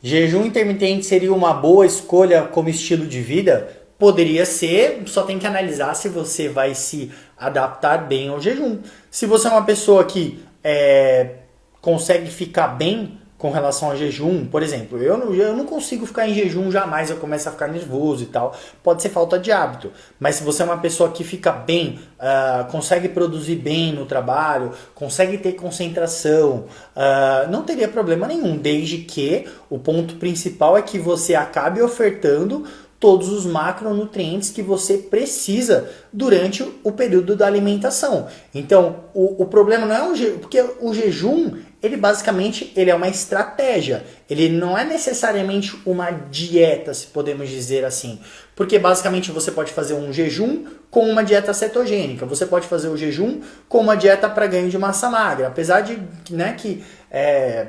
Jejum intermitente seria uma boa escolha como estilo de vida? Poderia ser, só tem que analisar se você vai se adaptar bem ao jejum. Se você é uma pessoa que consegue ficar bem com relação ao jejum, por exemplo, eu não consigo ficar em jejum jamais, eu começo a ficar nervoso e tal. Pode ser falta de hábito, mas se você é uma pessoa que fica bem, consegue produzir bem no trabalho, consegue ter concentração, não teria problema nenhum, desde que o ponto principal é que você acabe ofertando todos os macronutrientes que você precisa durante o período da alimentação. Então, o problema não é o jejum, porque o jejum, ele basicamente ele é uma estratégia. Ele não é necessariamente uma dieta, se podemos dizer assim. Porque basicamente você pode fazer um jejum com uma dieta cetogênica. Você pode fazer o jejum com uma dieta para ganho de massa magra. Apesar de que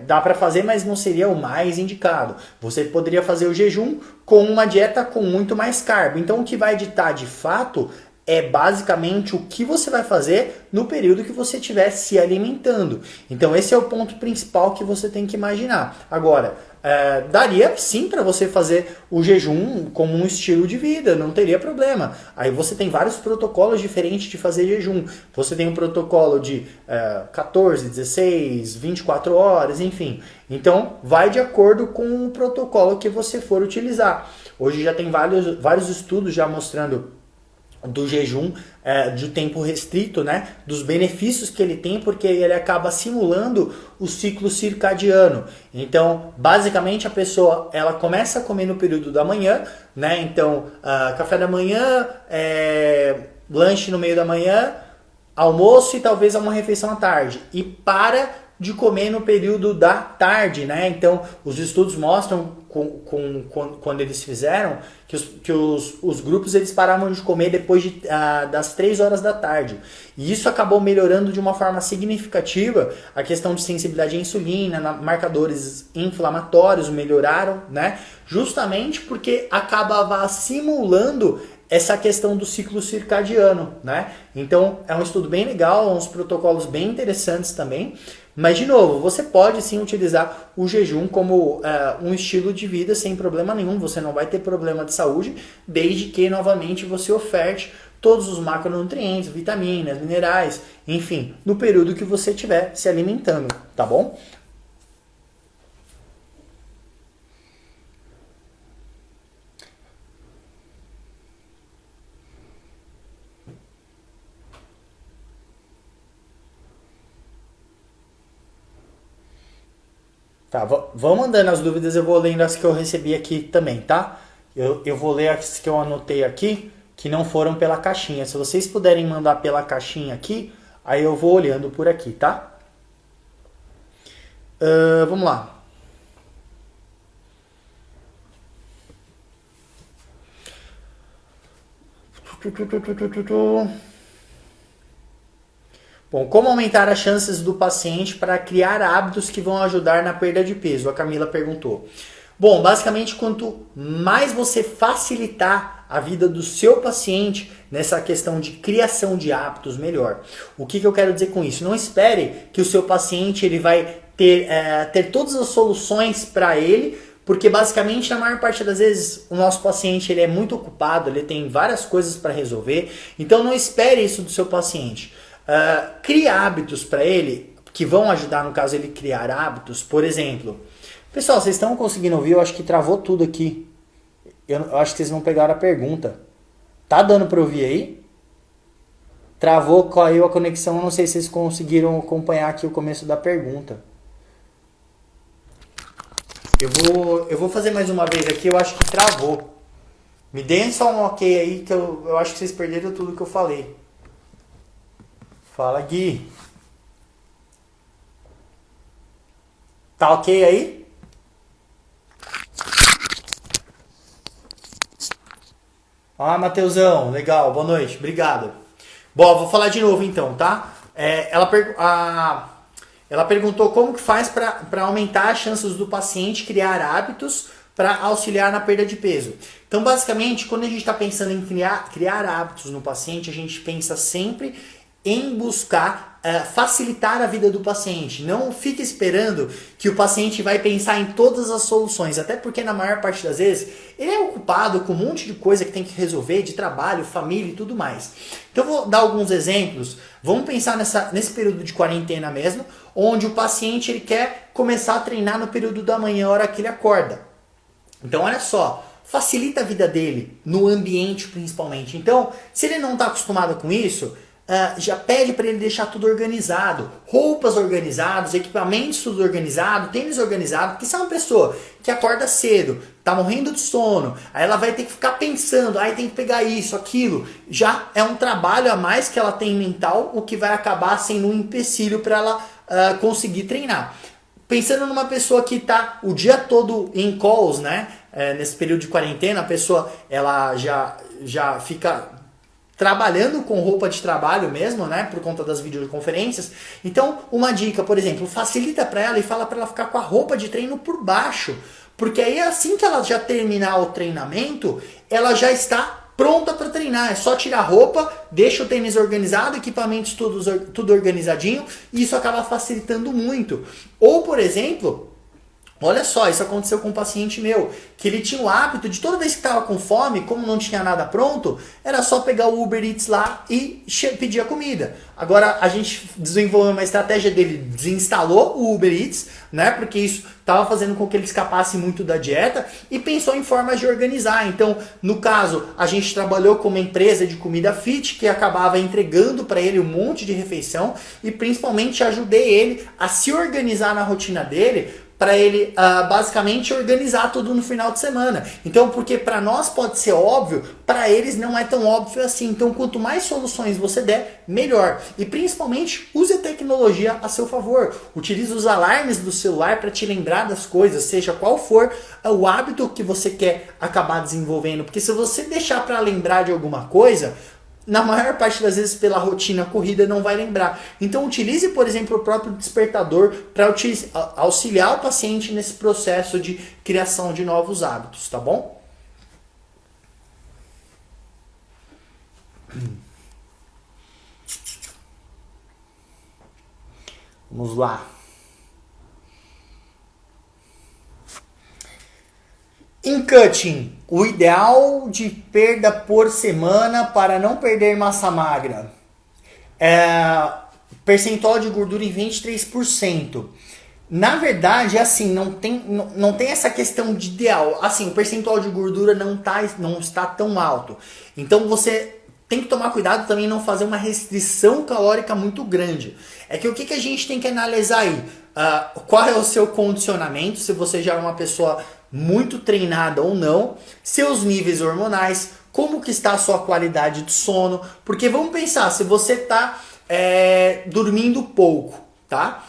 dá para fazer, mas não seria o mais indicado. Você poderia fazer o jejum com uma dieta com muito mais carbo. Então o que vai ditar de fato é basicamente o que você vai fazer no período que você estiver se alimentando. Então esse é o ponto principal que você tem que imaginar. Agora, daria sim para você fazer o jejum como um estilo de vida, não teria problema. Aí você tem vários protocolos diferentes de fazer jejum. Você tem um protocolo de 14, 16, 24 horas, enfim. Então vai de acordo com o protocolo que você for utilizar. Hoje já tem vários estudos já mostrando do jejum de tempo restrito, né? Dos benefícios que ele tem, porque ele acaba simulando o ciclo circadiano. Então, basicamente, a pessoa ela começa a comer no período da manhã, né? Então, café da manhã, lanche no meio da manhã, almoço e talvez uma refeição à tarde. E para de comer no período da tarde, né? Então, os estudos mostram, quando eles fizeram, que os grupos eles paravam de comer depois das 3 horas da tarde. E isso acabou melhorando de uma forma significativa a questão de sensibilidade à insulina, marcadores inflamatórios melhoraram, né? Justamente porque acabava simulando essa questão do ciclo circadiano, né? Então, é um estudo bem legal, uns protocolos bem interessantes também. Mas, de novo, você pode sim utilizar o jejum como um estilo de vida sem problema nenhum. Você não vai ter problema de saúde, desde que, novamente, você oferte todos os macronutrientes, vitaminas, minerais, enfim, no período que você estiver se alimentando, tá bom? Tá, vão mandando as dúvidas, eu vou lendo as que eu recebi aqui também, tá? Eu vou ler as que eu anotei aqui, que não foram pela caixinha. Se vocês puderem mandar pela caixinha aqui, aí eu vou olhando por aqui, tá? Vamos lá. Bom, como aumentar as chances do paciente para criar hábitos que vão ajudar na perda de peso? A Camila perguntou. Bom, basicamente, quanto mais você facilitar a vida do seu paciente nessa questão de criação de hábitos, melhor. O que eu quero dizer com isso? Não espere que o seu paciente ele vai ter todas as soluções para ele, porque basicamente, na maior parte das vezes, o nosso paciente ele é muito ocupado, ele tem várias coisas para resolver, então não espere isso do seu paciente. Crie hábitos para ele que vão ajudar, no caso, ele criar hábitos. Por exemplo, pessoal, vocês estão conseguindo ouvir? Eu acho que travou tudo aqui. Eu acho que vocês não pegaram a pergunta. Tá dando para ouvir aí? Travou, caiu a conexão. Eu não sei se vocês conseguiram acompanhar aqui o começo da pergunta. Eu vou fazer mais uma vez aqui. Eu acho que travou. Me deem só um ok aí, que eu acho que vocês perderam tudo que eu falei. Fala, Gui. Tá ok aí? Ah, Mateusão, legal, boa noite, obrigado. Bom, vou falar de novo então, tá? Ela perguntou como que faz para aumentar as chances do paciente criar hábitos para auxiliar na perda de peso. Então, basicamente, quando a gente está pensando em criar hábitos no paciente, a gente pensa sempre em buscar facilitar a vida do paciente. Não fique esperando que o paciente vai pensar em todas as soluções, até porque na maior parte das vezes ele é ocupado com um monte de coisa que tem que resolver, de trabalho, família e tudo mais. Então eu vou dar alguns exemplos. Vamos pensar nesse período de quarentena mesmo, onde o paciente ele quer começar a treinar no período da manhã, a hora que ele acorda. Então olha só, facilita a vida dele, no ambiente principalmente. Então, se ele não está acostumado com isso, já pede para ele deixar tudo organizado, roupas organizadas, equipamentos tudo organizado, tênis organizado, porque se é uma pessoa que acorda cedo, tá morrendo de sono, aí ela vai ter que ficar pensando, aí tem que pegar isso, aquilo, já é um trabalho a mais que ela tem mental, o que vai acabar sendo um empecilho para ela conseguir treinar. Pensando numa pessoa que está o dia todo em calls, né? Nesse período de quarentena, a pessoa ela já fica trabalhando com roupa de trabalho mesmo, né? Por conta das videoconferências. Então, uma dica, por exemplo, facilita para ela e fala para ela ficar com a roupa de treino por baixo. Porque aí assim que ela já terminar o treinamento, ela já está pronta para treinar. É só tirar a roupa, deixa o tênis organizado, equipamentos tudo organizadinho, e isso acaba facilitando muito. Ou, por exemplo, olha só, isso aconteceu com um paciente meu, que ele tinha o hábito de toda vez que estava com fome, como não tinha nada pronto, era só pegar o Uber Eats lá e pedir a comida. Agora a gente desenvolveu uma estratégia dele, desinstalou o Uber Eats, né? Porque isso estava fazendo com que ele escapasse muito da dieta e pensou em formas de organizar. Então, no caso, a gente trabalhou com uma empresa de comida fit que acabava entregando para ele um monte de refeição e principalmente ajudei ele a se organizar na rotina dele, para ele basicamente organizar tudo no final de semana. Então, porque para nós pode ser óbvio, para eles não é tão óbvio assim. Então, quanto mais soluções você der, melhor. E principalmente, use a tecnologia a seu favor. Utilize os alarmes do celular para te lembrar das coisas, seja qual for o hábito que você quer acabar desenvolvendo. Porque se você deixar para lembrar de alguma coisa, na maior parte das vezes pela rotina corrida não vai lembrar. Então utilize, por exemplo, o próprio despertador para auxiliar o paciente nesse processo de criação de novos hábitos, tá bom? Vamos lá. Em cutting, o ideal de perda por semana para não perder massa magra percentual de gordura em 23%. Na verdade, assim, não tem essa questão de ideal. Assim, o percentual de gordura não está tão alto. Então você tem que tomar cuidado também não fazer uma restrição calórica muito grande. É que o que a gente tem que analisar aí? Qual é o seu condicionamento, se você já é uma pessoa muito treinada ou não, seus níveis hormonais, como que está a sua qualidade de sono, porque vamos pensar, se você está dormindo pouco, tá?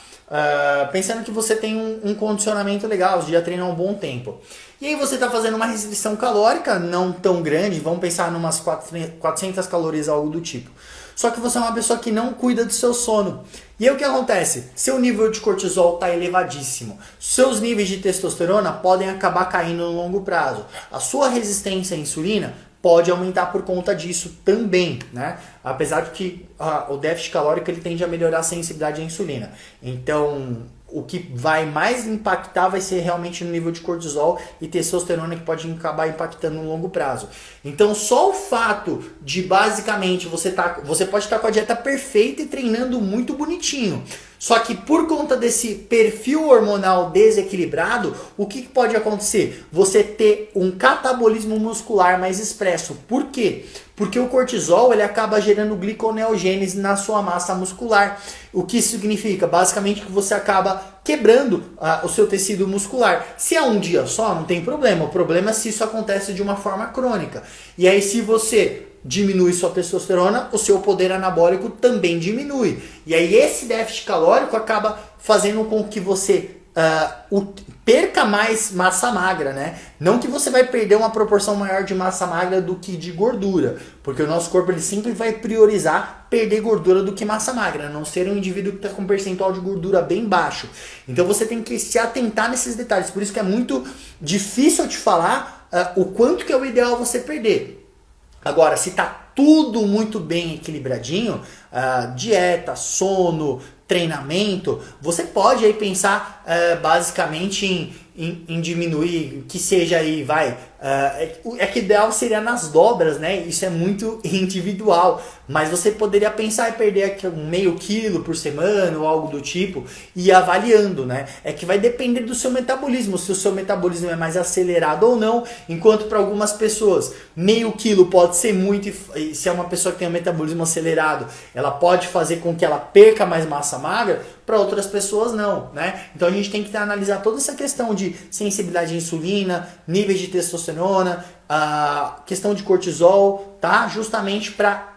Pensando que você tem um condicionamento legal, você já treina há um bom tempo. E aí você está fazendo uma restrição calórica não tão grande, vamos pensar em umas 400 calorias, algo do tipo. Só que você é uma pessoa que não cuida do seu sono. E aí o que acontece? Seu nível de cortisol está elevadíssimo. Seus níveis de testosterona podem acabar caindo no longo prazo. A sua resistência à insulina pode aumentar por conta disso também, né? Apesar de que o déficit calórico ele tende a melhorar a sensibilidade à insulina. Então, o que vai mais impactar vai ser realmente no nível de cortisol e testosterona, que pode acabar impactando no longo prazo. Então, só o fato de basicamente você pode estar com a dieta perfeita e treinando muito bonitinho. Só que por conta desse perfil hormonal desequilibrado, o que pode acontecer? Você ter um catabolismo muscular mais expresso. Por quê? Porque o cortisol ele acaba gerando gliconeogênese na sua massa muscular. O que isso significa? Basicamente que você acaba quebrando o seu tecido muscular. Se é um dia só, não tem problema. O problema é se isso acontece de uma forma crônica. E aí se você diminui sua testosterona, o seu poder anabólico também diminui. E aí esse déficit calórico acaba fazendo com que você perca mais massa magra, né? Não que você vai perder uma proporção maior de massa magra do que de gordura, porque o nosso corpo ele sempre vai priorizar perder gordura do que massa magra, a não ser um indivíduo que está com um percentual de gordura bem baixo. Então você tem que se atentar nesses detalhes, por isso que é muito difícil te falar o quanto que é o ideal você perder. Agora, se tá tudo muito bem equilibradinho, dieta, sono, treinamento, você pode aí pensar basicamente em diminuir, que seja aí, é que o ideal seria nas dobras, né? Isso é muito individual, mas você poderia pensar em perder aqui meio quilo por semana ou algo do tipo e ir avaliando, né? É que vai depender do seu metabolismo, se o seu metabolismo é mais acelerado ou não, enquanto para algumas pessoas meio quilo pode ser muito, e se é uma pessoa que tem um metabolismo acelerado, ela pode fazer com que ela perca mais massa magra, para outras pessoas não, né? Então a gente tem que analisar toda essa questão de sensibilidade à insulina, níveis de testosterona, questão de cortisol, tá? Justamente para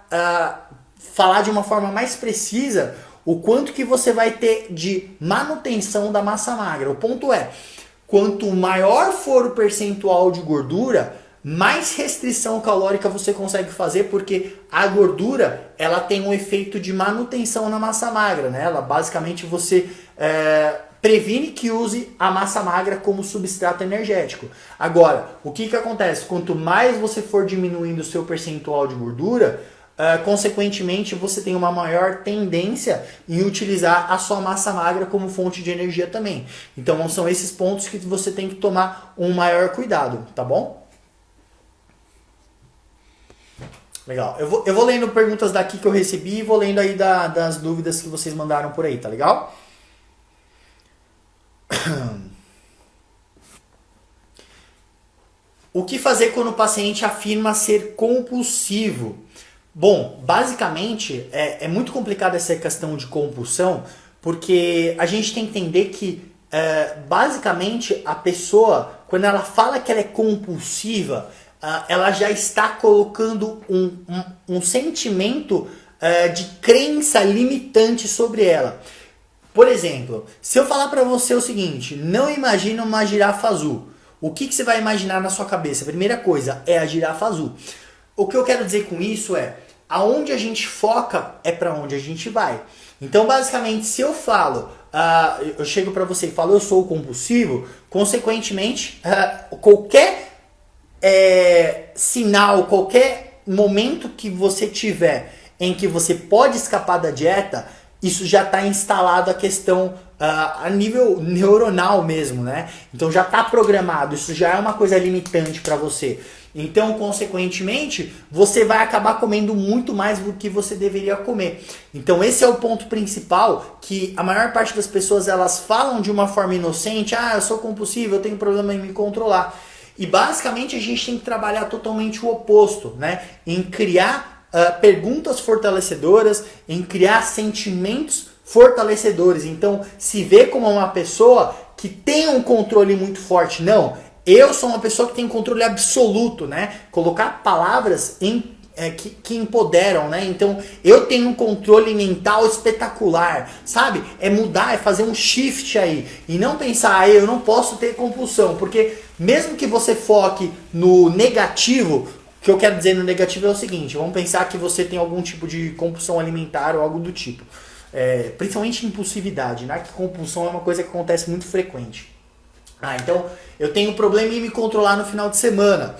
falar de uma forma mais precisa o quanto que você vai ter de manutenção da massa magra. O ponto é, quanto maior for o percentual de gordura, mais restrição calórica você consegue fazer, porque a gordura ela tem um efeito de manutenção na massa magra, né? Ela basicamente você previne que use a massa magra como substrato energético. Agora, o que acontece? Quanto mais você for diminuindo o seu percentual de gordura, consequentemente você tem uma maior tendência em utilizar a sua massa magra como fonte de energia também. Então são esses pontos que você tem que tomar um maior cuidado, tá bom? Legal. Eu vou lendo perguntas daqui que eu recebi e vou lendo aí das dúvidas que vocês mandaram por aí, tá legal? O que fazer quando o paciente afirma ser compulsivo? Bom, basicamente é muito complicada essa questão de compulsão, porque a gente tem que entender que basicamente a pessoa, quando ela fala que ela é compulsiva, ela já está colocando um sentimento de crença limitante sobre ela. Por exemplo, se eu falar para você o seguinte, não imagina uma girafa azul. O que você vai imaginar na sua cabeça? A primeira coisa é a girafa azul. O que eu quero dizer com isso é, aonde a gente foca é para onde a gente vai. Então, basicamente, se eu falo, eu chego para você e falo, eu sou compulsivo, consequentemente, qualquer sinal, qualquer momento que você tiver em que você pode escapar da dieta, isso já está instalado a questão a nível neuronal mesmo, né? Então já está programado, isso já é uma coisa limitante para você. Então, consequentemente, você vai acabar comendo muito mais do que você deveria comer. Então, esse é o ponto principal, que a maior parte das pessoas, elas falam de uma forma inocente, eu sou compulsivo, eu tenho problema em me controlar. E, basicamente, a gente tem que trabalhar totalmente o oposto, né? Em criar perguntas fortalecedoras, em criar sentimentos fortalecedores. Então, se vê como uma pessoa que tem um controle muito forte. Não, eu sou uma pessoa que tem controle absoluto, né? Colocar palavras que empoderam, né? Então, eu tenho um controle mental espetacular, sabe? É mudar, é fazer um shift aí. E não pensar, eu não posso ter compulsão. Porque mesmo que você foque no negativo, o que eu quero dizer no negativo é o seguinte, vamos pensar que você tem algum tipo de compulsão alimentar ou algo do tipo. Principalmente impulsividade, né? Que compulsão é uma coisa que acontece muito frequente. Então eu tenho problema em me controlar no final de semana.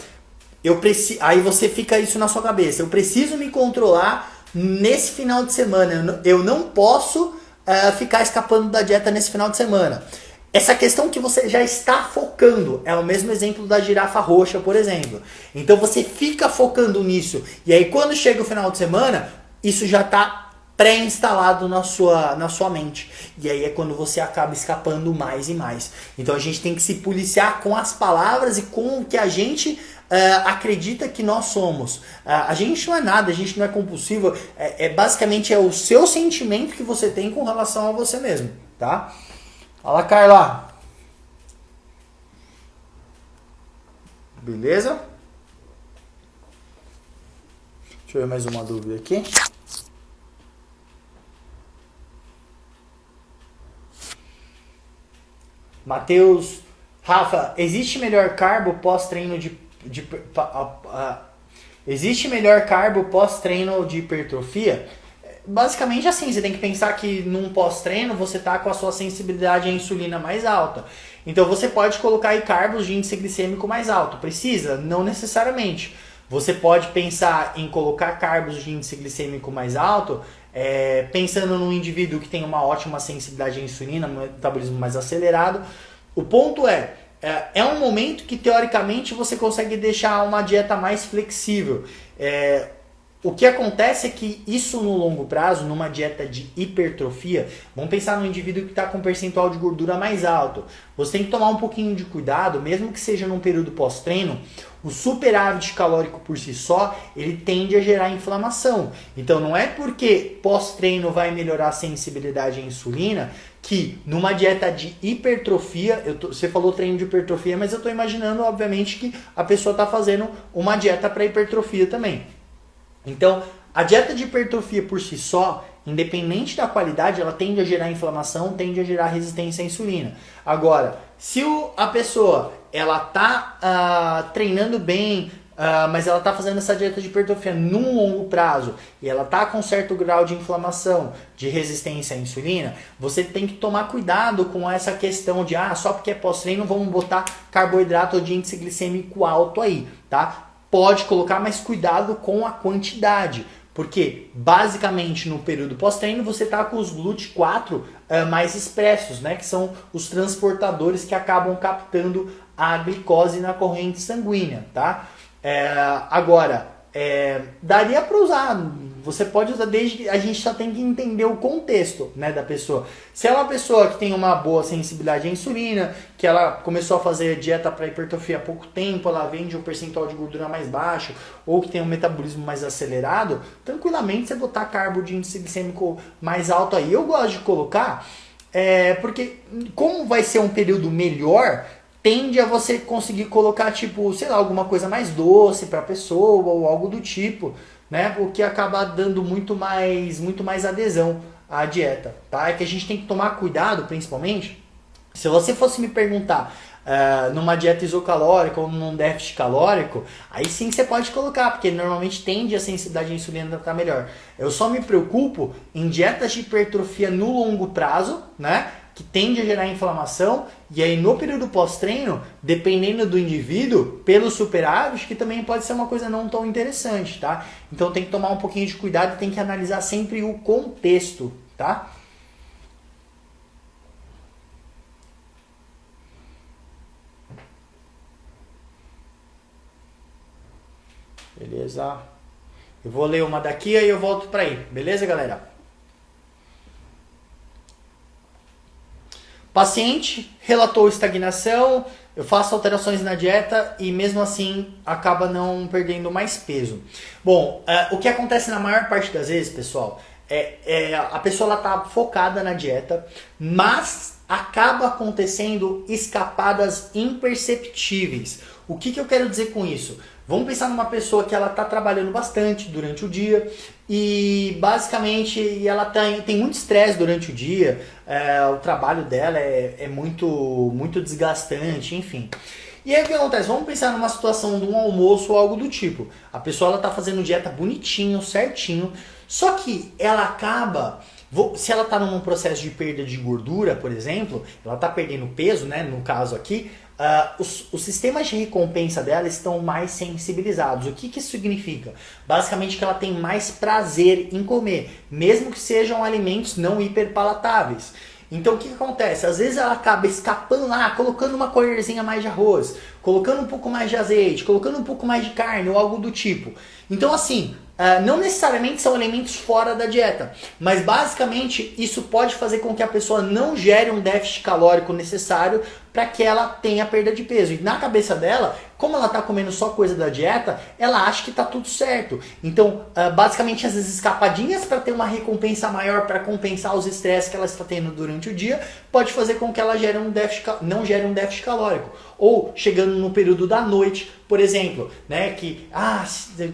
Aí você fica isso na sua cabeça. Eu preciso me controlar nesse final de semana. Eu não posso ficar escapando da dieta nesse final de semana. Essa questão que você já está focando é o mesmo exemplo da girafa roxa, por exemplo. Então você fica focando nisso. E aí quando chega o final de semana, isso já está pré-instalado na sua mente. E aí é quando você acaba escapando mais e mais. Então a gente tem que se policiar com as palavras e com o que a gente acredita que nós somos. A gente não é nada, a gente não é compulsivo. Basicamente é o seu sentimento que você tem com relação a você mesmo. Tá? Fala, Carla. Beleza? Deixa eu ver mais uma dúvida aqui. Matheus, Rafa, existe melhor carbo pós-treino existe melhor carbo pós-treino de hipertrofia? Basicamente assim, você tem que pensar que num pós-treino você tá com a sua sensibilidade à insulina mais alta. Então você pode colocar aí carbos de índice glicêmico mais alto. Precisa? Não necessariamente. Você pode pensar em colocar carbos de índice glicêmico mais alto, pensando num indivíduo que tem uma ótima sensibilidade à insulina, um metabolismo mais acelerado. O ponto é um momento que teoricamente você consegue deixar uma dieta mais flexível. O que acontece é que isso no longo prazo, numa dieta de hipertrofia, vamos pensar no indivíduo que está com um percentual de gordura mais alto. Você tem que tomar um pouquinho de cuidado, mesmo que seja num período pós-treino, o superávit calórico por si só, ele tende a gerar inflamação. Então não é porque pós-treino vai melhorar a sensibilidade à insulina que numa dieta de hipertrofia, você falou treino de hipertrofia, mas eu estou imaginando obviamente que a pessoa está fazendo uma dieta para hipertrofia também. Então, a dieta de hipertrofia por si só, independente da qualidade, ela tende a gerar inflamação, tende a gerar resistência à insulina. Agora, se a pessoa ela tá treinando bem, mas ela tá fazendo essa dieta de hipertrofia num longo prazo e ela tá com certo grau de inflamação, de resistência à insulina, você tem que tomar cuidado com essa questão de só porque é pós-treino vamos botar carboidrato de índice glicêmico alto aí, tá? Pode colocar, mas cuidado com a quantidade, porque basicamente no período pós-treino você está com os GLUT4 mais expressos, né, que são os transportadores que acabam captando a glicose na corrente sanguínea, tá? Agora, daria para usar, você pode usar desde, a gente só tem que entender o contexto, né, da pessoa. Se é uma pessoa que tem uma boa sensibilidade à insulina, que ela começou a fazer dieta para hipertrofia há pouco tempo, ela vem de um percentual de gordura mais baixo, ou que tem um metabolismo mais acelerado, tranquilamente você botar carbo de índice glicêmico mais alto aí. Eu gosto de colocar, porque como vai ser um período melhor, tende a você conseguir colocar, tipo, sei lá, alguma coisa mais doce para a pessoa ou algo do tipo, né? O que acaba dando muito mais adesão à dieta, tá? É que a gente tem que tomar cuidado, principalmente, se você fosse me perguntar numa dieta isocalórica ou num déficit calórico, aí sim você pode colocar, porque normalmente tende a sensibilidade à insulina a estar melhor. Eu só me preocupo em dietas de hipertrofia no longo prazo, né? Que tende a gerar inflamação, e aí no período pós-treino, dependendo do indivíduo, pelo superávit, que também pode ser uma coisa não tão interessante, tá? Então tem que tomar um pouquinho de cuidado e tem que analisar sempre o contexto, tá? Beleza? Eu vou ler uma daqui e aí eu volto pra aí, beleza, galera? Paciente relatou estagnação, eu faço alterações na dieta e mesmo assim acaba não perdendo mais peso. Bom, o que acontece na maior parte das vezes, pessoal, a pessoa está focada na dieta, mas acaba acontecendo escapadas imperceptíveis. O que eu quero dizer com isso? Vamos pensar numa pessoa que ela está trabalhando bastante durante o dia e basicamente ela tem muito estresse durante o dia, o trabalho dela é muito desgastante, enfim. E aí o que acontece? Vamos pensar numa situação de um almoço ou algo do tipo. A pessoa está fazendo dieta bonitinho, certinho, só que ela acaba... Se ela está num processo de perda de gordura, por exemplo, ela está perdendo peso, né, no caso aqui, os sistemas de recompensa dela estão mais sensibilizados. O que isso significa? Basicamente que ela tem mais prazer em comer, mesmo que sejam alimentos não hiperpalatáveis. Então o que acontece? Às vezes ela acaba escapando lá, colocando uma colherzinha mais de arroz, colocando um pouco mais de azeite, colocando um pouco mais de carne ou algo do tipo. Então assim, não necessariamente são alimentos fora da dieta, mas basicamente isso pode fazer com que a pessoa não gere um déficit calórico necessário para que ela tenha perda de peso. E na cabeça dela, como ela está comendo só coisa da dieta, ela acha que está tudo certo. Então, basicamente, essas escapadinhas para ter uma recompensa maior, para compensar os estresses que ela está tendo durante o dia, pode fazer com que ela não gere um déficit calórico. Ou chegando no período da noite, por exemplo, né, que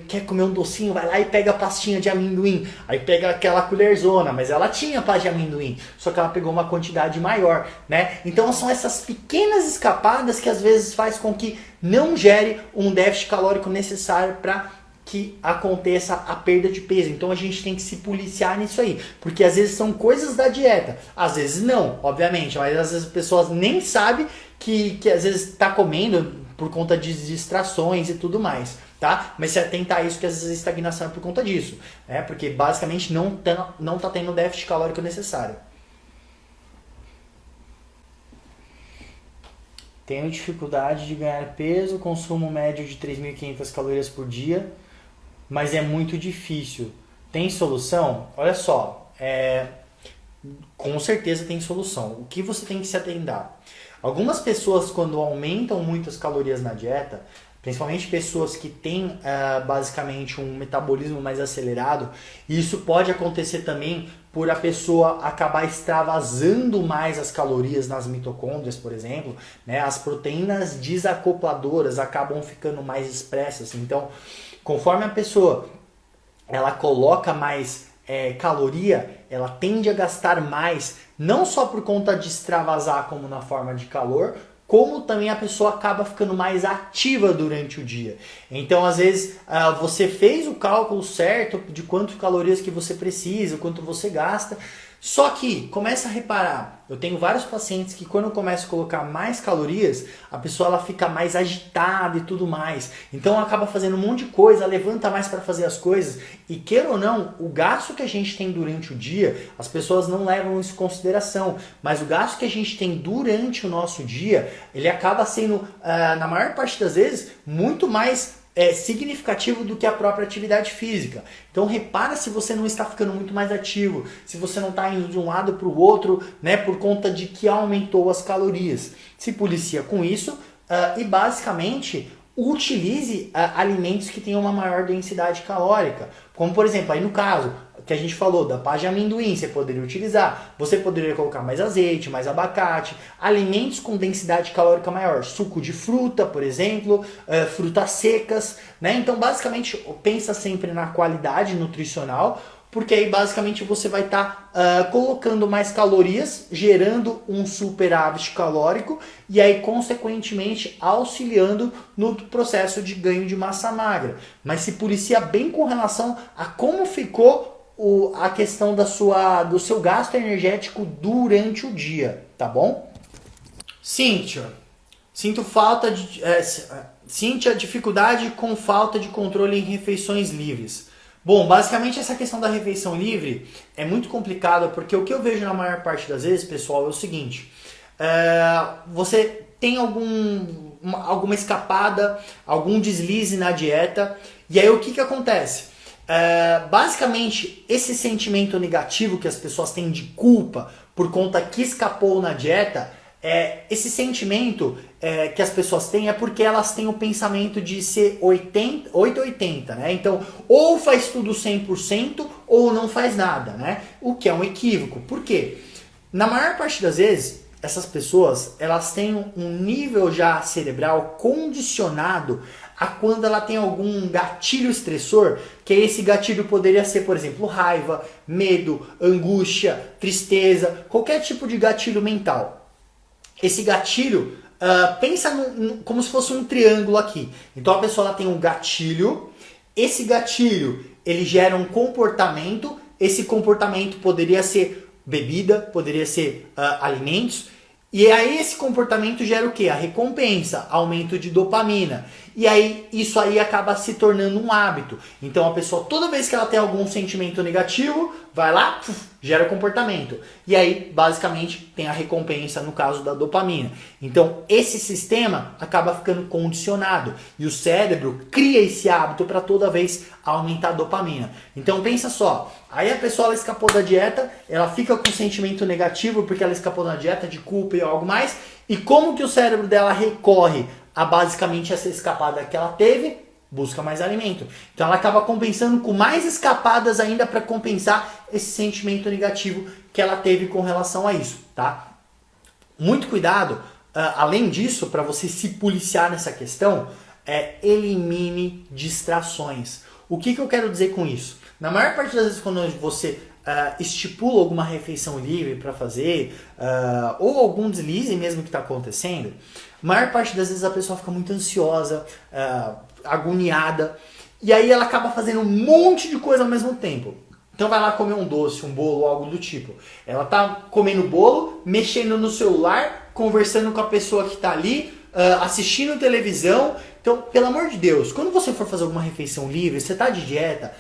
quer comer um docinho, vai lá e pega a pastinha de amendoim, aí pega aquela colherzona, mas ela tinha pasta de amendoim, só que ela pegou uma quantidade maior, né? Então são essas pequenas escapadas que às vezes faz com que não gere um déficit calórico necessário para que aconteça a perda de peso. Então a gente tem que se policiar nisso aí, porque às vezes são coisas da dieta, às vezes não, obviamente, mas às vezes as pessoas nem sabem que às vezes está comendo por conta de distrações e tudo mais, tá? Mas se atentar a isso, que às vezes a estagnação é por conta disso, né? Porque basicamente não tá tendo o déficit calórico necessário. Tenho dificuldade de ganhar peso, consumo médio de 3.500 calorias por dia, mas é muito difícil. Tem solução? Olha só, com certeza tem solução. O que você tem que se atentar? Algumas pessoas, quando aumentam muito as calorias na dieta, principalmente pessoas que têm basicamente um metabolismo mais acelerado, e isso pode acontecer também por a pessoa acabar extravasando mais as calorias nas mitocôndrias, por exemplo, né? As proteínas desacopladoras acabam ficando mais expressas. Então, conforme a pessoa ela coloca mais caloria, ela tende a gastar mais, não só por conta de extravasar como na forma de calor, como também a pessoa acaba ficando mais ativa durante o dia. Então, às vezes, você fez o cálculo certo de quantas calorias que você precisa, quanto você gasta, só que começa a reparar, eu tenho vários pacientes que quando eu começo a colocar mais calorias, a pessoa ela fica mais agitada e tudo mais. Então acaba fazendo um monte de coisa, levanta mais para fazer as coisas. E queira ou não, o gasto que a gente tem durante o dia, as pessoas não levam isso em consideração. Mas o gasto que a gente tem durante o nosso dia, ele acaba sendo, na maior parte das vezes, muito mais significativo do que a própria atividade física. Então repara se você não está ficando muito mais ativo, se você não está indo de um lado para o outro, né, por conta de que aumentou as calorias. Se policia com isso e basicamente utilize alimentos que tenham uma maior densidade calórica. Como por exemplo, aí no caso que a gente falou da pá de amendoim, você poderia utilizar. Você poderia colocar mais azeite, mais abacate, alimentos com densidade calórica maior, suco de fruta, por exemplo, frutas secas, né? Então, basicamente, pensa sempre na qualidade nutricional, porque aí basicamente você vai estar colocando mais calorias, gerando um superávit calórico e aí consequentemente auxiliando no processo de ganho de massa magra. Mas se policia bem com relação a como ficou a questão do seu gasto energético durante o dia, tá bom? Cíntia, Cíntia, dificuldade com falta de controle em refeições livres. Bom, basicamente essa questão da refeição livre é muito complicada porque o que eu vejo na maior parte das vezes, pessoal, é o seguinte: você tem alguma escapada, algum deslize na dieta, e aí o que acontece? Basicamente, esse sentimento negativo que as pessoas têm de culpa por conta que escapou na dieta, esse sentimento que as pessoas têm é porque elas têm o pensamento de ser 880, né? Então, ou faz tudo 100% ou não faz nada, né? O que é um equívoco. Por quê? Na maior parte das vezes, essas pessoas, elas têm um nível já cerebral condicionado a quando ela tem algum gatilho estressor, que esse gatilho poderia ser, por exemplo, raiva, medo, angústia, tristeza, qualquer tipo de gatilho mental. Esse gatilho, pensa como se fosse um triângulo aqui. Então a pessoa ela tem um gatilho, esse gatilho ele gera um comportamento, esse comportamento poderia ser bebida, poderia ser alimentos, e aí esse comportamento gera o quê? A recompensa, aumento de dopamina. E aí isso aí acaba se tornando um hábito. Então a pessoa, toda vez que ela tem algum sentimento negativo, vai lá, gera comportamento. E aí basicamente tem a recompensa no caso da dopamina. Então esse sistema acaba ficando condicionado. E o cérebro cria esse hábito para toda vez aumentar a dopamina. Então pensa só, aí a pessoa ela escapou da dieta, ela fica com sentimento negativo porque ela escapou da dieta de culpa e algo mais. E como que o cérebro dela recorre a basicamente essa escapada que ela teve? Busca mais alimento. Então ela acaba compensando com mais escapadas ainda para compensar esse sentimento negativo que ela teve com relação a isso, tá? Muito cuidado, além disso, para você se policiar nessa questão, elimine distrações. O que eu quero dizer com isso? Na maior parte das vezes quando você estipula alguma refeição livre para fazer, ou algum deslize mesmo que está acontecendo, a maior parte das vezes a pessoa fica muito ansiosa, agoniada, e aí ela acaba fazendo um monte de coisa ao mesmo tempo. Então vai lá comer um doce, um bolo, algo do tipo. Ela tá comendo bolo, mexendo no celular, conversando com a pessoa que está ali, assistindo televisão. Então, pelo amor de Deus, quando você for fazer alguma refeição livre, você tá de dieta,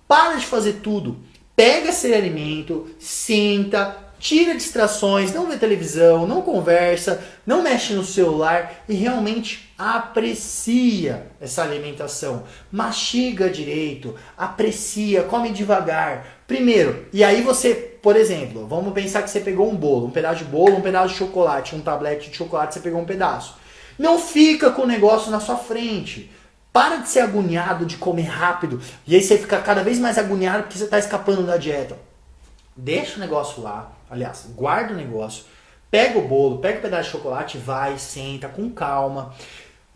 para de fazer tudo. Pega esse alimento, senta, tira distrações, não vê televisão, não conversa, não mexe no celular e realmente aprecia essa alimentação. Mastiga direito, aprecia, come devagar. Primeiro, e aí você, por exemplo, vamos pensar que você pegou um bolo, um pedaço de bolo, um pedaço de chocolate, um tablete de chocolate, você pegou um pedaço. Não fica com o negócio na sua frente. Para de ser agoniado de comer rápido. E aí você fica cada vez mais agoniado porque você está escapando da dieta. Deixa o negócio lá. Aliás, guarda o negócio. Pega o bolo, pega o pedaço de chocolate, vai, senta com calma.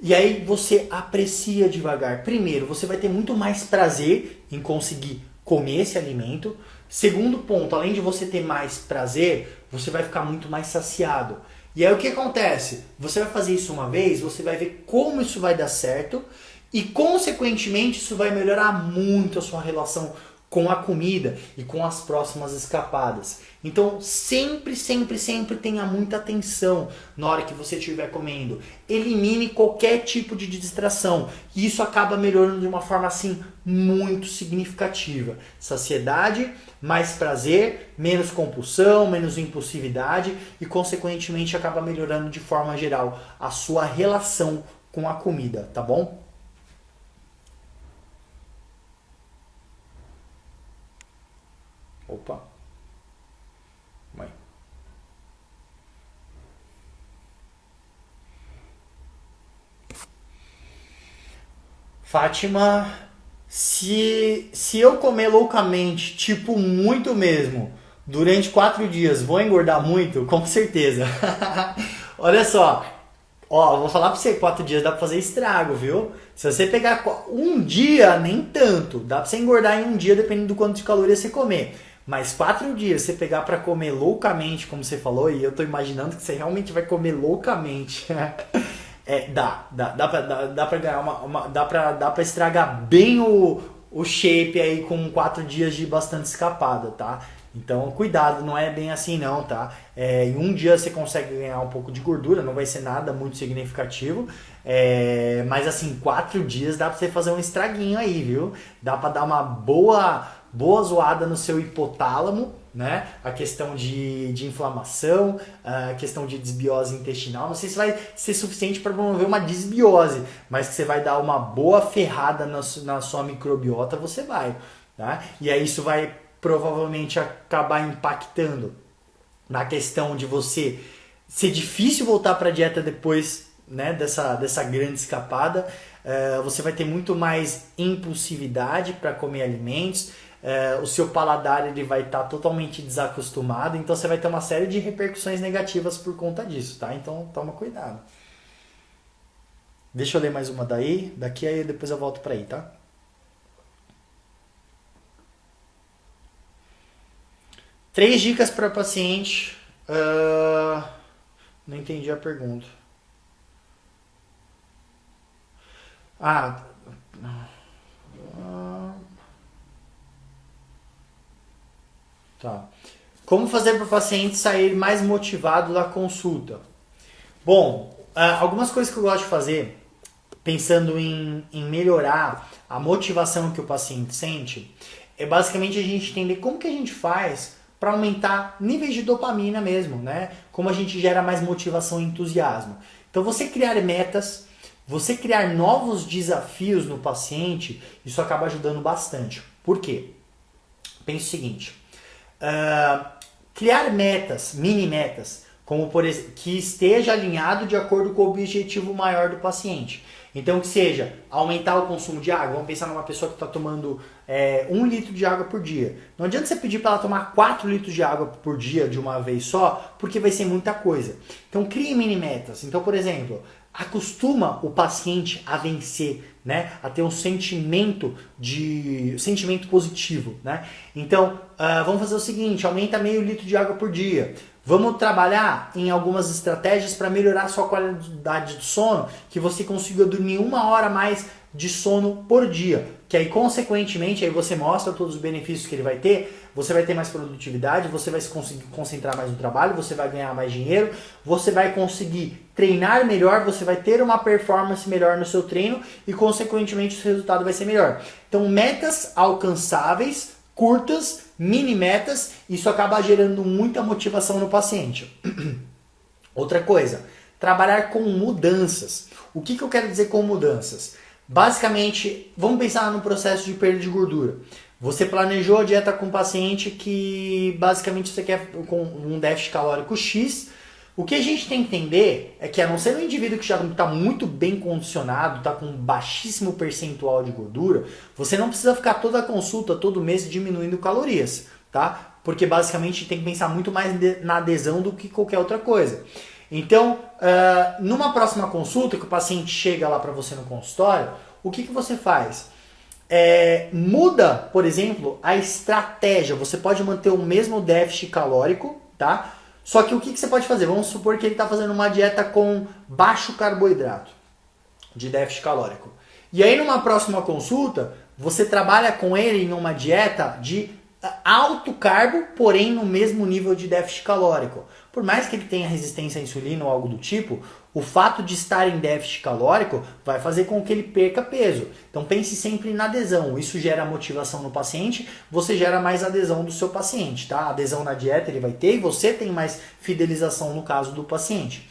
E aí você aprecia devagar. Primeiro, você vai ter muito mais prazer em conseguir comer esse alimento. Segundo ponto, além de você ter mais prazer, você vai ficar muito mais saciado. E aí o que acontece? Você vai fazer isso uma vez, você vai ver como isso vai dar certo e consequentemente isso vai melhorar muito a sua relação com a comida e com as próximas escapadas. Então sempre, sempre, sempre tenha muita atenção na hora que você estiver comendo. Elimine qualquer tipo de distração. E isso acaba melhorando de uma forma assim muito significativa. Saciedade, mais prazer, menos compulsão, menos impulsividade e consequentemente acaba melhorando de forma geral a sua relação com a comida, tá bom? Opa. Mãe. Fátima, se eu comer loucamente, tipo muito mesmo, durante 4 dias, vou engordar muito? Com certeza. Olha só, ó, vou falar pra você, 4 dias dá pra fazer estrago, viu? Se você pegar um dia, nem tanto, dá pra você engordar em um dia, dependendo do quanto de calorias você comer. Mas 4 dias você pegar pra comer loucamente, como você falou, e eu tô imaginando que você realmente vai comer loucamente. Dá pra ganhar dá pra estragar bem o shape aí com 4 dias de bastante escapada, tá? Então cuidado, não é bem assim não, tá? Em um dia você consegue ganhar um pouco de gordura, não vai ser nada muito significativo, mas assim, 4 dias dá pra você fazer um estraguinho aí, viu? Dá pra dar uma boa zoada no seu hipotálamo, né? A questão de inflamação, a questão de desbiose intestinal. Não sei se vai ser suficiente para promover uma desbiose, mas que você vai dar uma boa ferrada na sua microbiota, você vai, tá? E aí isso vai provavelmente acabar impactando na questão de você ser difícil voltar para a dieta depois, né, dessa grande escapada. Você vai ter muito mais impulsividade para comer alimentos. O seu paladar ele vai estar totalmente desacostumado, então você vai ter uma série de repercussões negativas por conta disso, tá? Então toma cuidado. Deixa eu ler mais uma daqui aí depois eu volto para aí, tá? Três dicas para paciente. Não entendi a pergunta. Tá. Como fazer para o paciente sair mais motivado da consulta? Bom, algumas coisas que eu gosto de fazer, pensando em melhorar a motivação que o paciente sente, é basicamente a gente entender como que a gente faz para aumentar níveis de dopamina mesmo, né? Como a gente gera mais motivação e entusiasmo. Então você criar metas, você criar novos desafios no paciente, isso acaba ajudando bastante. Por quê? Pense o seguinte. Criar metas, mini metas, como por exemplo, que esteja alinhado de acordo com o objetivo maior do paciente. Então que seja aumentar o consumo de água. Vamos pensar numa pessoa que está tomando 1 litro de água por dia. Não adianta você pedir para ela tomar 4 litros de água por dia de uma vez só, porque vai ser muita coisa. Então crie mini metas. Então, por exemplo, acostuma o paciente a vencer, né? A ter um sentimento positivo, né? Então, vamos fazer o seguinte, aumenta meio litro de água por dia. Vamos trabalhar em algumas estratégias para melhorar a sua qualidade de sono, que você consiga dormir 1 hora a mais de sono por dia, que aí consequentemente aí você mostra todos os benefícios que ele vai ter, você vai ter mais produtividade, você vai se conseguir concentrar mais no trabalho, você vai ganhar mais dinheiro, você vai conseguir treinar melhor, você vai ter uma performance melhor no seu treino e consequentemente o seu resultado vai ser melhor. Então metas alcançáveis, curtas, mini metas, isso acaba gerando muita motivação no paciente. Outra coisa, trabalhar com mudanças. O que eu quero dizer com mudanças? Basicamente, vamos pensar no processo de perda de gordura. Você planejou a dieta com um paciente que basicamente você quer com um déficit calórico X. O que a gente tem que entender é que, a não ser um indivíduo que já está muito bem condicionado, está com um baixíssimo percentual de gordura, você não precisa ficar toda a consulta, todo mês diminuindo calorias, tá? Porque basicamente tem que pensar muito mais na adesão do que qualquer outra coisa. Então, numa próxima consulta, que o paciente chega lá para você no consultório, o que você faz? Muda, por exemplo, a estratégia. Você pode manter o mesmo déficit calórico, tá? Só que o que você pode fazer? Vamos supor que ele está fazendo uma dieta com baixo carboidrato, de déficit calórico. E aí, numa próxima consulta, você trabalha com ele em uma dieta de alto carbo, porém no mesmo nível de déficit calórico. Por mais que ele tenha resistência à insulina ou algo do tipo, o fato de estar em déficit calórico vai fazer com que ele perca peso. Então pense sempre na adesão. Isso gera motivação no paciente, você gera mais adesão do seu paciente, tá? A adesão na dieta ele vai ter e você tem mais fidelização no caso do paciente.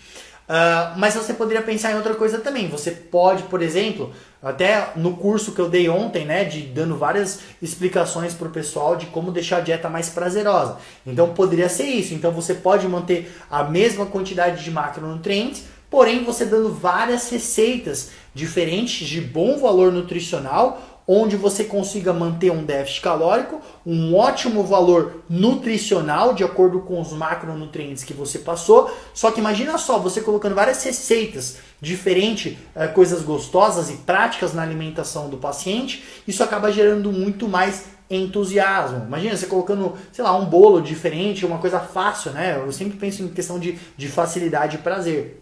Mas você poderia pensar em outra coisa também. Você pode, por exemplo, até no curso que eu dei ontem, né, dando várias explicações para o pessoal de como deixar a dieta mais prazerosa. Então poderia ser isso. Então você pode manter a mesma quantidade de macronutrientes, porém você dando várias receitas diferentes de bom valor nutricional, onde você consiga manter um déficit calórico, um ótimo valor nutricional de acordo com os macronutrientes que você passou. Só que imagina só, você colocando várias receitas diferentes, coisas gostosas e práticas na alimentação do paciente, isso acaba gerando muito mais entusiasmo. Imagina você colocando, sei lá, um bolo diferente, uma coisa fácil, né? Eu sempre penso em questão de facilidade e prazer.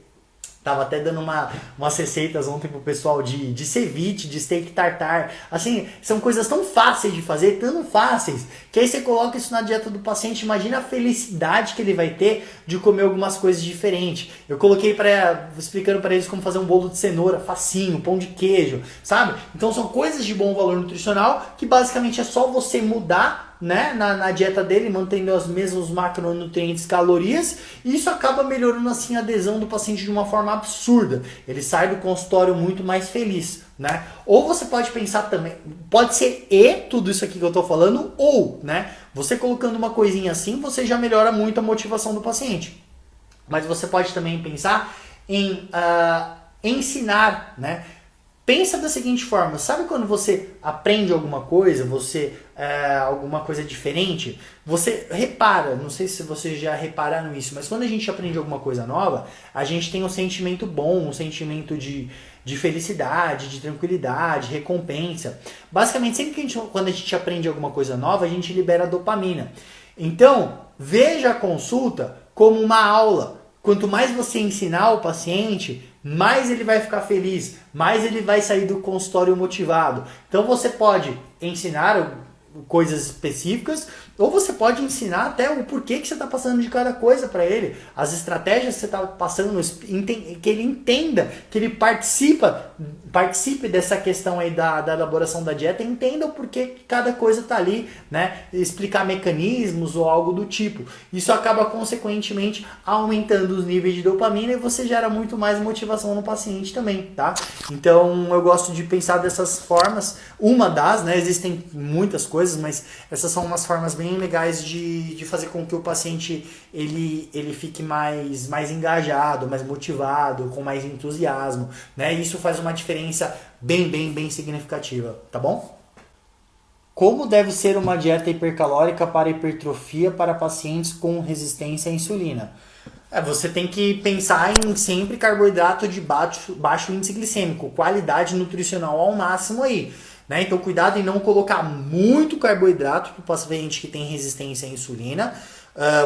Tava até dando umas receitas ontem pro pessoal de ceviche, de steak tartar. Assim, são coisas tão fáceis de fazer, tão fáceis, que aí você coloca isso na dieta do paciente, imagina a felicidade que ele vai ter de comer algumas coisas diferentes. Eu coloquei explicando para eles como fazer um bolo de cenoura, facinho, pão de queijo, sabe? Então são coisas de bom valor nutricional que basicamente é só você mudar, né, na dieta dele, mantendo os mesmos macronutrientes, calorias, e isso acaba melhorando assim a adesão do paciente de uma forma absurda. Ele sai do consultório muito mais feliz, né? Ou você pode pensar também, pode ser tudo isso aqui que eu tô falando, ou, né, você colocando uma coisinha assim, você já melhora muito a motivação do paciente. Mas você pode também pensar em ensinar, né? Pensa da seguinte forma, sabe quando você aprende alguma coisa, alguma coisa diferente, você repara, não sei se vocês já repararam isso, mas quando a gente aprende alguma coisa nova, a gente tem um sentimento bom, um sentimento de felicidade, de tranquilidade, recompensa. Basicamente, sempre que quando a gente aprende alguma coisa nova, a gente libera dopamina. Então, veja a consulta como uma aula. Quanto mais você ensinar o paciente, mais ele vai ficar feliz, mais ele vai sair do consultório motivado. Então você pode ensinar coisas específicas, ou você pode ensinar até o porquê que você está passando de cada coisa para ele, as estratégias que você está passando, que ele entenda, que ele participe dessa questão aí da elaboração da dieta, entenda o porquê que cada coisa está ali, né? Explicar mecanismos ou algo do tipo. Isso acaba consequentemente aumentando os níveis de dopamina e você gera muito mais motivação no paciente também, tá? Então eu gosto de pensar dessas formas, né? Existem muitas coisas, mas essas são umas formas bem legais de fazer com que o paciente ele fique mais engajado, mais motivado, com mais entusiasmo, né? Isso faz uma diferença bem significativa, tá bom? Como deve ser uma dieta hipercalórica para hipertrofia para pacientes com resistência à insulina? Você tem que pensar em sempre carboidrato de baixo índice glicêmico, qualidade nutricional ao máximo aí. Né? Então cuidado em não colocar muito carboidrato para o paciente que tem resistência à insulina.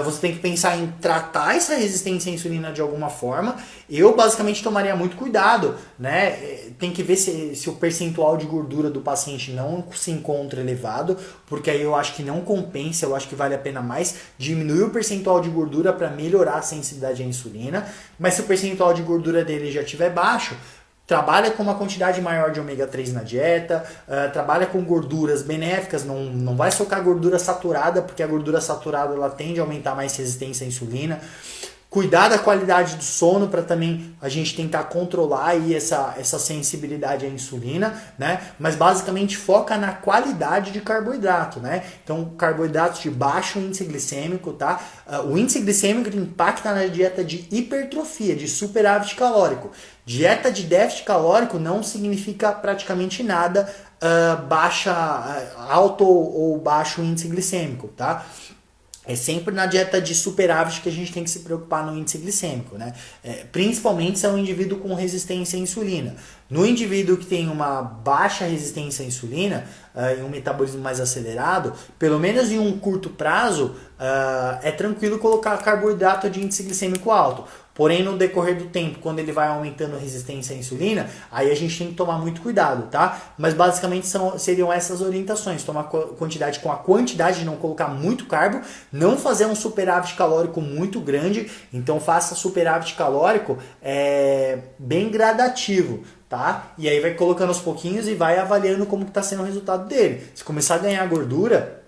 você tem que pensar em tratar essa resistência à insulina de alguma forma. Eu basicamente tomaria muito cuidado, né? Tem que ver se o percentual de gordura do paciente não se encontra elevado, porque aí eu acho que não compensa, eu acho que vale a pena mais diminuir o percentual de gordura para melhorar a sensibilidade à insulina. Mas se o percentual de gordura dele já estiver baixo, trabalha com uma quantidade maior de ômega 3 na dieta, trabalha com gorduras benéficas, não vai socar gordura saturada, porque a gordura saturada ela tende a aumentar mais resistência à insulina. Cuidar da qualidade do sono para também a gente tentar controlar aí essa sensibilidade à insulina, né? Mas basicamente foca na qualidade de carboidrato, né? Então, carboidratos de baixo índice glicêmico, tá? O índice glicêmico impacta na dieta de hipertrofia, de superávit calórico. Dieta de déficit calórico não significa praticamente nada alto ou baixo índice glicêmico, tá? É sempre na dieta de superávit que a gente tem que se preocupar no índice glicêmico, né? Principalmente se é um indivíduo com resistência à insulina. No indivíduo que tem uma baixa resistência à insulina e um metabolismo mais acelerado, pelo menos em um curto prazo, é tranquilo colocar carboidrato de índice glicêmico alto. Porém, no decorrer do tempo, quando ele vai aumentando a resistência à insulina, aí a gente tem que tomar muito cuidado, tá? Mas basicamente seriam essas orientações. Tomar quantidade com a quantidade de não colocar muito carbo, não fazer um superávit calórico muito grande, então faça superávit calórico bem gradativo, tá? E aí vai colocando aos pouquinhos e vai avaliando como está sendo o resultado dele. Se começar a ganhar gordura,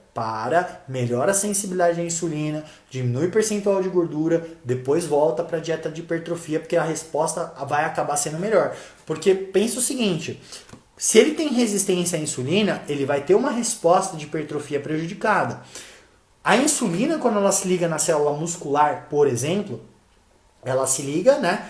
melhora a sensibilidade à insulina, diminui o percentual de gordura, depois volta para a dieta de hipertrofia, porque a resposta vai acabar sendo melhor. Porque pensa o seguinte, se ele tem resistência à insulina, ele vai ter uma resposta de hipertrofia prejudicada. A insulina, quando ela se liga na célula muscular, por exemplo, ela se liga, né,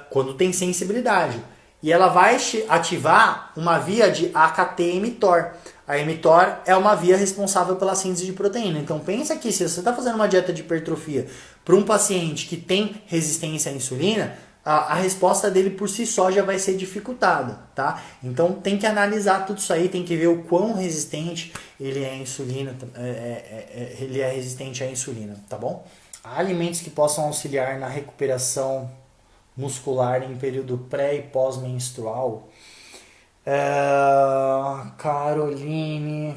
quando tem sensibilidade. E ela vai ativar uma via de AKT-mTOR. A mTOR é uma via responsável pela síntese de proteína. Então pensa que se você está fazendo uma dieta de hipertrofia para um paciente que tem resistência à insulina, a resposta dele por si só já vai ser dificultada, tá? Então tem que analisar tudo isso aí, tem que ver o quão resistente ele é à insulina, ele é resistente à insulina, tá bom? Há alimentos que possam auxiliar na recuperação muscular em período pré e pós-menstrual. Caroline,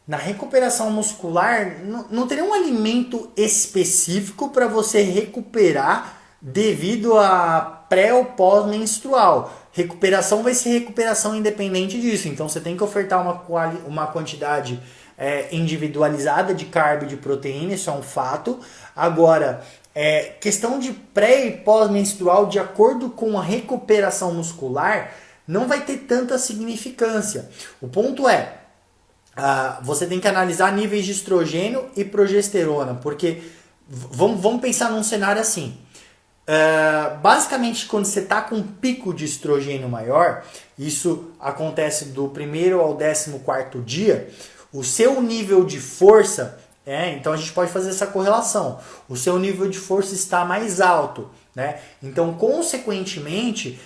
na recuperação muscular não teria um alimento específico para você recuperar devido a pré ou pós-menstrual. Recuperação vai ser recuperação independente disso, então você tem que ofertar uma quantidade individualizada de carbo e de proteína, isso é um fato. Agora, questão de pré e pós-menstrual, de acordo com a recuperação muscular, não vai ter tanta significância. O ponto é, você tem que analisar níveis de estrogênio e progesterona, porque vamos pensar num cenário assim. Basicamente, quando você está com um pico de estrogênio maior, isso acontece do 1º ao 14º dia, o seu nível de força, então a gente pode fazer essa correlação, o seu nível de força está mais alto, né? Então, consequentemente,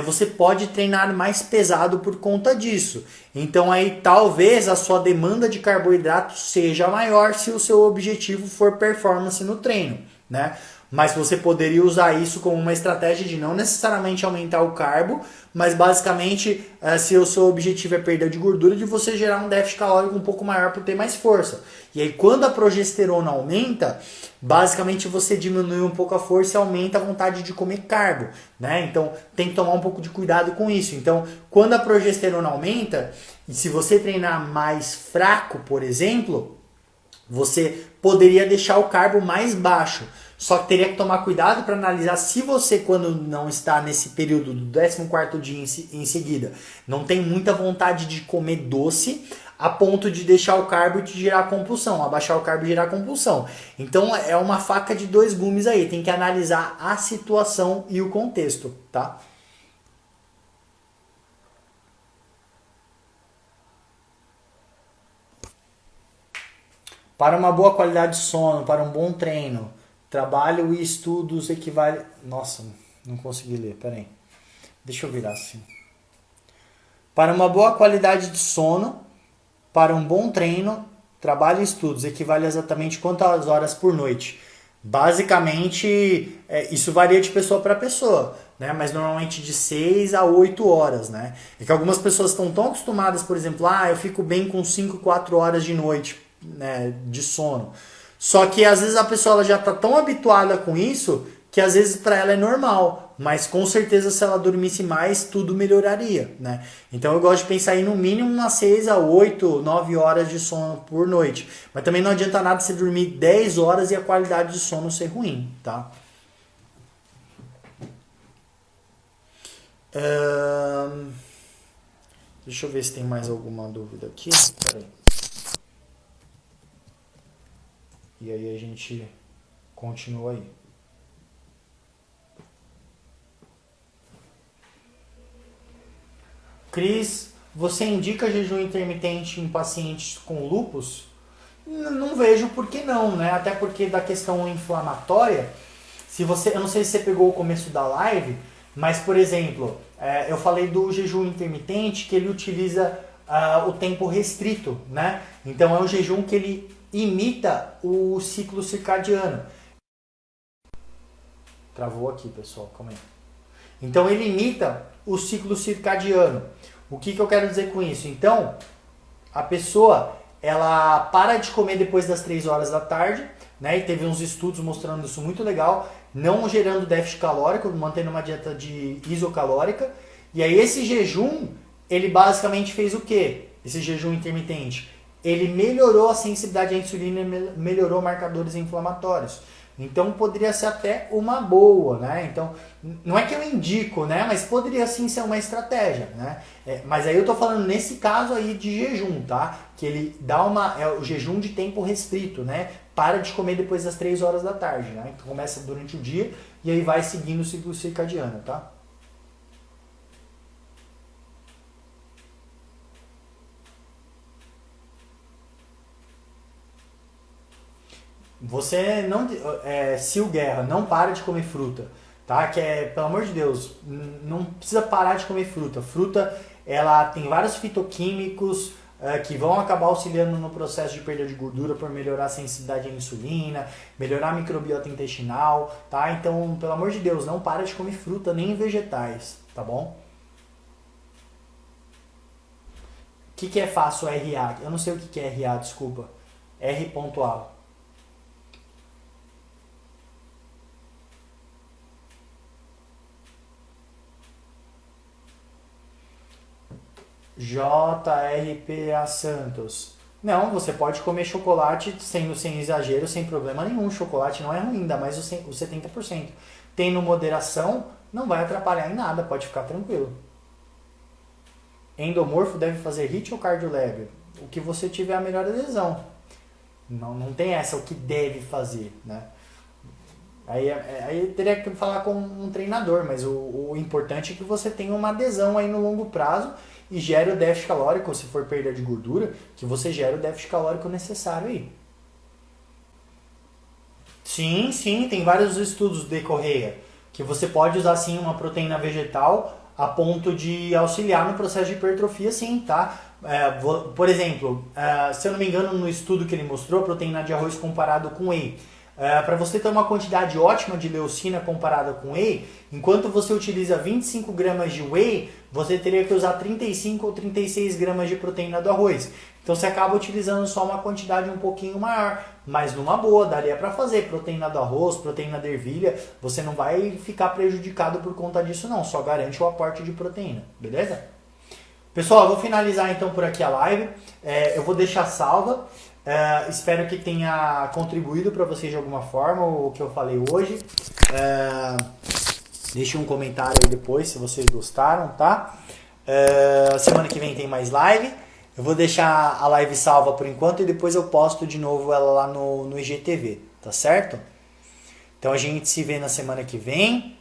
você pode treinar mais pesado por conta disso. Então aí talvez a sua demanda de carboidrato seja maior se o seu objetivo for performance no treino, né? Mas você poderia usar isso como uma estratégia de não necessariamente aumentar o carbo, mas basicamente, se o seu objetivo é perda de gordura, de você gerar um déficit calórico um pouco maior para ter mais força. E aí quando a progesterona aumenta, basicamente você diminui um pouco a força e aumenta a vontade de comer carbo, né? Então tem que tomar um pouco de cuidado com isso. Então quando a progesterona aumenta, e se você treinar mais fraco, por exemplo, você poderia deixar o carbo mais baixo. Só que teria que tomar cuidado para analisar se você, quando não está nesse período do 14º dia em seguida, não tem muita vontade de comer doce, a ponto de deixar o carbo e te gerar compulsão, abaixar o carbo e gerar compulsão. Então é uma faca de dois gumes aí, tem que analisar a situação e o contexto, tá? Para uma boa qualidade de sono, para um bom treino, trabalho e estudos equivale... Nossa, não consegui ler, peraí. Deixa eu virar assim. Para uma boa qualidade de sono, para um bom treino, trabalho e estudos equivale exatamente quantas horas por noite? Basicamente, isso varia de pessoa para pessoa, né? Mas normalmente de 6 a 8 horas, né? É que algumas pessoas estão tão acostumadas, por exemplo, eu fico bem com 5, 4 horas de noite, né, de sono. Só que às vezes a pessoa ela já está tão habituada com isso que às vezes para ela é normal, mas com certeza se ela dormisse mais, tudo melhoraria, né? Então eu gosto de pensar em no mínimo umas 6 a 8, 9 horas de sono por noite. Mas também não adianta nada você dormir 10 horas e a qualidade de sono ser ruim, tá? Deixa eu ver se tem mais alguma dúvida aqui. Peraí. E aí a gente continua aí. Cris, você indica jejum intermitente em pacientes com lúpus? Não vejo por que não, né? Até porque da questão inflamatória, eu não sei se você pegou o começo da live, mas por exemplo, eu falei do jejum intermitente que ele utiliza o tempo restrito, né? Então é um jejum que ele imita o ciclo circadiano. Travou aqui, pessoal, calma aí. Então ele imita o ciclo circadiano. O que eu quero dizer com isso? Então, a pessoa ela para de comer depois das 3 horas da tarde, né? E teve uns estudos mostrando isso muito legal, não gerando déficit calórico, mantendo uma dieta de isocalórica. E aí esse jejum, ele basicamente fez o quê? Esse jejum intermitente, ele melhorou a sensibilidade à insulina e melhorou marcadores inflamatórios. Então poderia ser até uma boa, né? Então, não é que eu indico, né? Mas poderia sim ser uma estratégia, né? Mas aí eu tô falando nesse caso aí de jejum, tá? Que ele dá o jejum de tempo restrito, né? Para de comer depois das 3 horas da tarde, né? Então começa durante o dia e aí vai seguindo o ciclo circadiano, tá? Você não, Sil Guerra, não para de comer fruta, tá? Pelo amor de Deus, não precisa parar de comer fruta. Fruta, ela tem vários fitoquímicos que vão acabar auxiliando no processo de perda de gordura por melhorar a sensibilidade à insulina, melhorar a microbiota intestinal, tá? Então, pelo amor de Deus, não para de comer fruta nem vegetais, tá bom? O que é fácil RA? Eu não sei o que é RA, desculpa. R.A. JRPA Santos. Não, você pode comer chocolate sem exagero, sem problema nenhum. Chocolate não é ruim, ainda mais o 70%. Tendo moderação, não vai atrapalhar em nada, pode ficar tranquilo. Endomorfo deve fazer HIIT ou cardio leve? O que você tiver a melhor adesão. Não tem essa, o que deve fazer, né? Aí teria que falar com um treinador, mas o importante é que você tenha uma adesão aí no longo prazo e gere o déficit calórico, se for perda de gordura, que você gere o déficit calórico necessário aí. Sim, tem vários estudos de Correia, que você pode usar sim uma proteína vegetal a ponto de auxiliar no processo de hipertrofia, sim, tá? Por exemplo, se eu não me engano, no estudo que ele mostrou, a proteína de arroz comparado com whey. Para você ter uma quantidade ótima de leucina comparada com whey, enquanto você utiliza 25 gramas de whey, você teria que usar 35 ou 36 gramas de proteína do arroz. Então você acaba utilizando só uma quantidade um pouquinho maior, mas numa boa, daria para fazer proteína do arroz, proteína da ervilha, você não vai ficar prejudicado por conta disso não, só garante o aporte de proteína, beleza? Pessoal, eu vou finalizar então por aqui a live, eu vou deixar salva. Espero que tenha contribuído para vocês de alguma forma o que eu falei hoje. Deixe um comentário aí depois se vocês gostaram, tá? Semana que vem tem mais live. Eu vou deixar a live salva por enquanto e depois eu posto de novo ela lá no IGTV, tá certo? Então a gente se vê na semana que vem.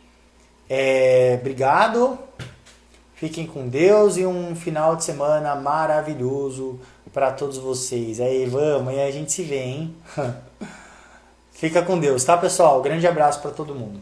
Obrigado. Fiquem com Deus e um final de semana maravilhoso para todos vocês. Aí, vamos, e a gente se vê, hein? Fica com Deus, tá, pessoal? Grande abraço para todo mundo.